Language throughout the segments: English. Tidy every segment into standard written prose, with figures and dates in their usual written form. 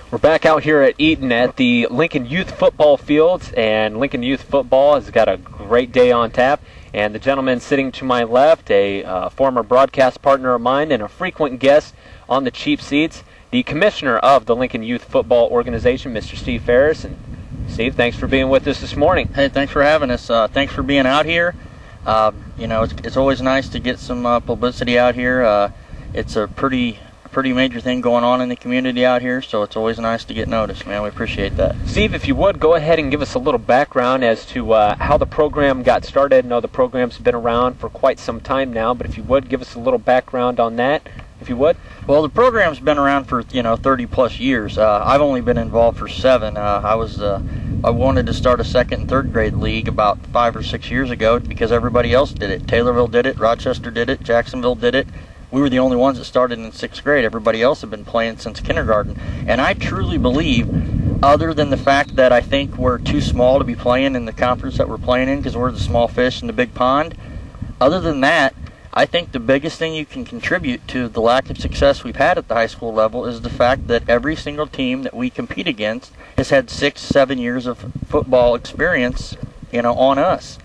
We're back out here at Eaton at the Lincoln Youth Football Fields, and Lincoln Youth Football has got a great day on tap. And the gentleman sitting to my left, a former broadcast partner of mine and a frequent guest on the cheap seats, the commissioner of the Lincoln Youth Football Organization, Mr. Steve Ferris. And Steve, thanks for being with us this morning. Hey, thanks for having us. Thanks for being out here. It's always nice to get some publicity out here. It's a pretty major thing going on in the community out here, so it's always nice to get noticed, man. We appreciate that. Steve, if you would, go ahead and give us a little background as to how the program got started. I know the program's been around for quite some time now, but if you would, give us a little background on that, if you would. Well, the program's been around for, 30-plus years. I've only been involved for 7. I wanted to start a second and third grade league about 5 or 6 years ago because everybody else did it. Taylorville did it, Rochester did it, Jacksonville did it. We were the only ones that started in 6th grade. Everybody else had been playing since kindergarten. And I truly believe, other than the fact that I think we're too small to be playing in the conference that we're playing in because we're the small fish in the big pond, other than that, I think the biggest thing you can contribute to the lack of success we've had at the high school level is the fact that every single team that we compete against has had 6-7 years of football experience, on us.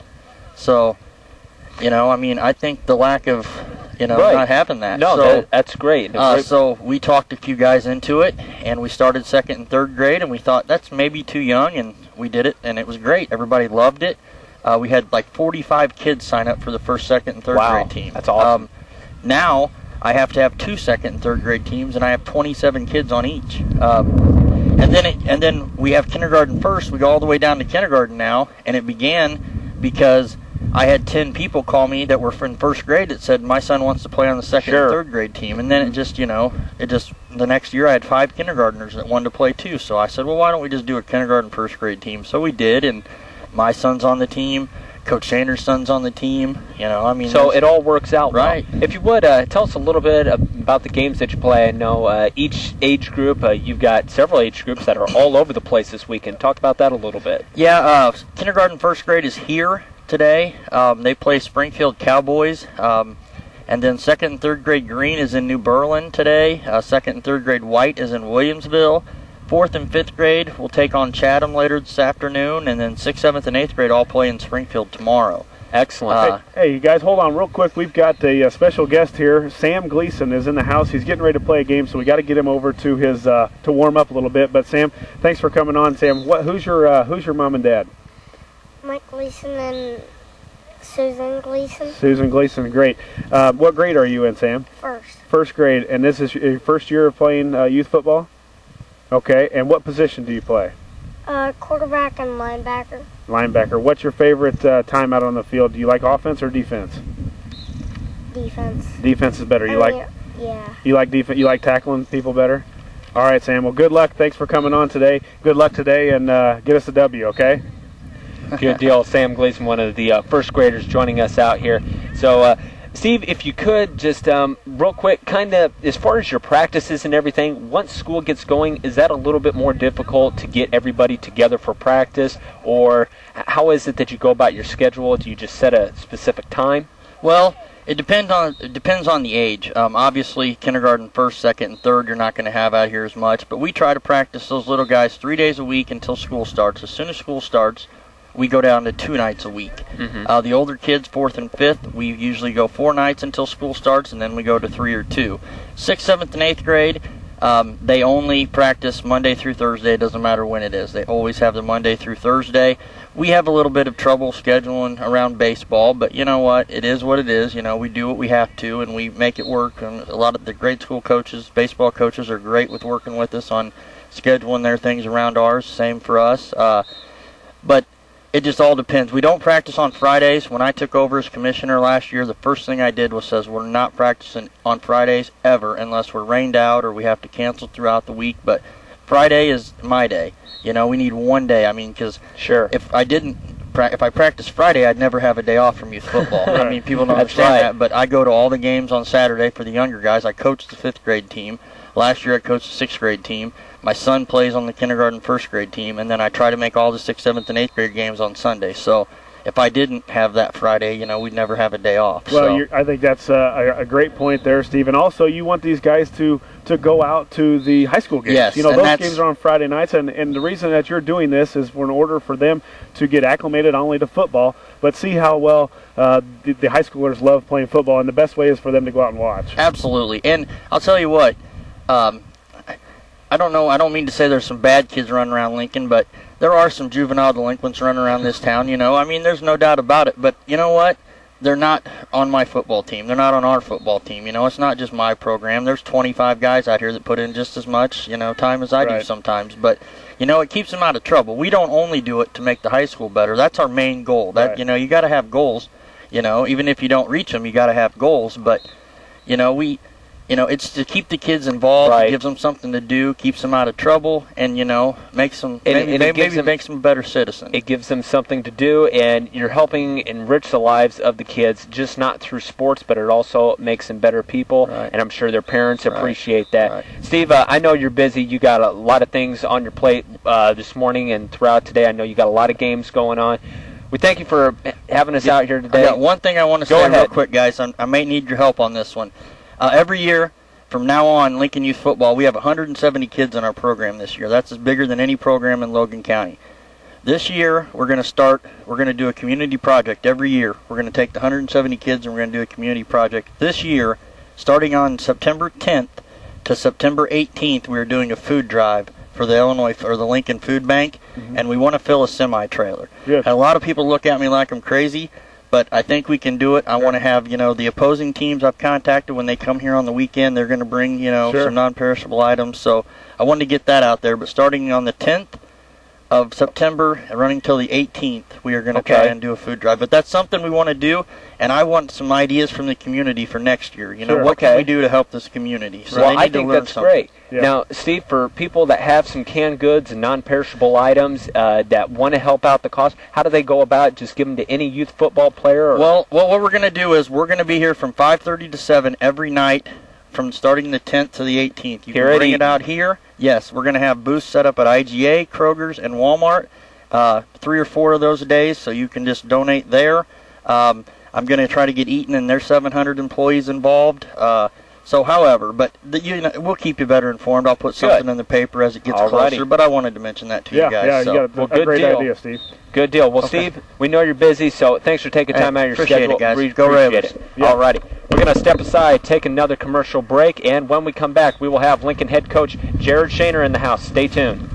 So, I think the lack of right. not having that. No, so, that's great. So we talked a few guys into it, and we started 2nd and 3rd grade, and we thought that's maybe too young, and we did it, and it was great. Everybody loved it. We had like 45 kids sign up for the 1st, 2nd, and 3rd grade team. That's awesome. Now I have to have 2 2nd and 3rd grade teams, and I have 27 kids on each. And then we have kindergarten first. We go all the way down to kindergarten now, and it began because I had 10 people call me that were in 1st grade that said, my son wants to play on the 2nd and 3rd grade team. And then the next year I had 5 kindergartners that wanted to play too. So I said, well, why don't we just do a kindergarten 1st grade team? So we did, and my son's on the team. Coach Sanders' son's on the team. So it all works out right. Well. If you would, tell us a little bit about the games that you play. I know each age group, you've got several age groups that are all over the place this weekend. Talk about that a little bit. Yeah, kindergarten 1st grade is here today. They play Springfield Cowboys. And then 2nd and 3rd grade green is in New Berlin today. 2nd and 3rd grade white is in Williamsville. 4th and 5th grade will take on Chatham later this afternoon. And then 6th, 7th, and 8th grade all play in Springfield tomorrow. Excellent. Hey, you guys, hold on real quick. We've got a special guest here. Sam Gleason is in the house. He's getting ready to play a game, so we got to get him over to his to warm up a little bit. But Sam, thanks for coming on. Sam, who's your mom and dad? Mike Gleason and Susan Gleason. Susan Gleason, great. What grade are you in, Sam? 1st grade. And this is your first year of playing youth football? Okay, and what position do you play? Quarterback and linebacker. Linebacker. What's your favorite time out on the field? Do you like offense or defense? Defense. Defense is better. Yeah. You like defense? You like tackling people better? All right, Sam. Well, good luck. Thanks for coming on today. Good luck today, and get us a W, okay? Good deal. Sam Gleason, one of the 1st graders joining us out here. So, Steve, if you could just real quick, kind of as far as your practices and everything, once school gets going, is that a little bit more difficult to get everybody together for practice, or how is it that you go about your schedule? Do you just set a specific time? Well, it depends on the age. Obviously, kindergarten 1st, 2nd, and 3rd you're not going to have out here as much, but we try to practice those little guys 3 days a week until school starts. As soon as school starts, we go down to 2 nights a week. Mm-hmm. The older kids, 4th and 5th, we usually go 4 nights until school starts, and then we go to 3 or 2. 6th, 7th, and 8th grade, they only practice Monday through Thursday. It doesn't matter when it is. They always have the Monday through Thursday. We have a little bit of trouble scheduling around baseball, but you know what? It is what it is. We do what we have to, and we make it work. And a lot of the grade school coaches, baseball coaches, are great with working with us on scheduling their things around ours. Same for us. But it just all depends. We don't practice on Fridays. When I took over as commissioner last year, the first thing I did was says we're not practicing on Fridays ever unless we're rained out or we have to cancel throughout the week. But Friday is my day. We need one day. Because sure, if I practiced Friday, I'd never have a day off from youth football. Right. People don't understand that. But I go to all the games on Saturday for the younger guys. I coach the 5th grade team. Last year I coached the 6th grade team. My son plays on the kindergarten 1st grade team, and then I try to make all the 6th, 7th, and 8th grade games on Sunday. So if I didn't have that Friday, you know, we'd never have a day off. Well, So. I think that's a great point there, Steve. And also, you want these guys to go out to the high school games. Yes, you know, and those that's- games are on Friday nights, and the reason that you're doing this is in order for them to get acclimated not only to football, but see how well the high schoolers love playing football, and the best way is for them to go out and watch. Absolutely. And I'll tell you what, I don't know, I don't mean to say there's some bad kids running around Lincoln, but there are some juvenile delinquents running around this town, you know. I mean, there's no doubt about it. But you know what? They're not on my football team. They're not on our football team. You know, it's not just my program. There's 25 guys out here that put in just as much, you know, time as I do sometimes. But, you know, it keeps them out of trouble. We don't only do it to make the high school better. That's our main goal. That You know, you got to have goals. You know, even if you don't reach them, you got to have goals. But, you know, it's to keep the kids involved, gives them something to do, keeps them out of trouble, and, you know, makes them maybe makes them better citizens. It gives them something to do, and you're helping enrich the lives of the kids, just not through sports, but it also makes them better people, and I'm sure their parents appreciate that. Steve, I know you're busy. You got a lot of things on your plate this morning and throughout today. I know you got a lot of games going on. We thank you for having us out here today. I got one thing I want to say real quick, guys. I may need your help on this one. Every year, from now on, Lincoln Youth Football, we have 170 kids in our program this year. That's bigger than any program in Logan County. This year, we're going to do a community project every year. We're going to take the 170 kids and we're going to do a community project. This year, starting on September 10th to September 18th, we're doing a food drive for the the Lincoln Food Bank, and we want to fill a semi-trailer. Yes. And a lot of people look at me like I'm crazy, but I think we can do it. I want to have, you know, the opposing teams I've contacted when they come here on the weekend, they're going to bring, you know, some non-perishable items. So I wanted to get that out there. But starting on the 10th of September and running till the 18th, we are going to try and do a food drive. But that's something we want to do, and I want some ideas from the community for next year. You know, what can we do to help this community? So Well, I think that's great. Yeah. Now, Steve, for people that have some canned goods and non-perishable items that want to help out the cause, how do they go about it? Just give them to any youth football player? Or? Well, what we're going to do is we're going to be here from 5:30 to 7 every night from starting the 10th to the 18th. You can bring it out here. Yes, we're going to have booths set up at IGA, Kroger's, and Walmart 3 or 4 of those days, so you can just donate there. I'm going to try to get Eaton and their 700 employees involved. We'll keep you better informed. I'll put something in the paper as it gets closer, but I wanted to mention that to you guys. Yeah, you got a great idea, Steve. Good deal. Well, Steve, we know you're busy, so thanks for taking time out of your schedule. Appreciate it, guys. Appreciate it. Yeah. All righty. We're going to step aside, take another commercial break, and when we come back, we will have Lincoln head coach Jared Shaner in the house. Stay tuned.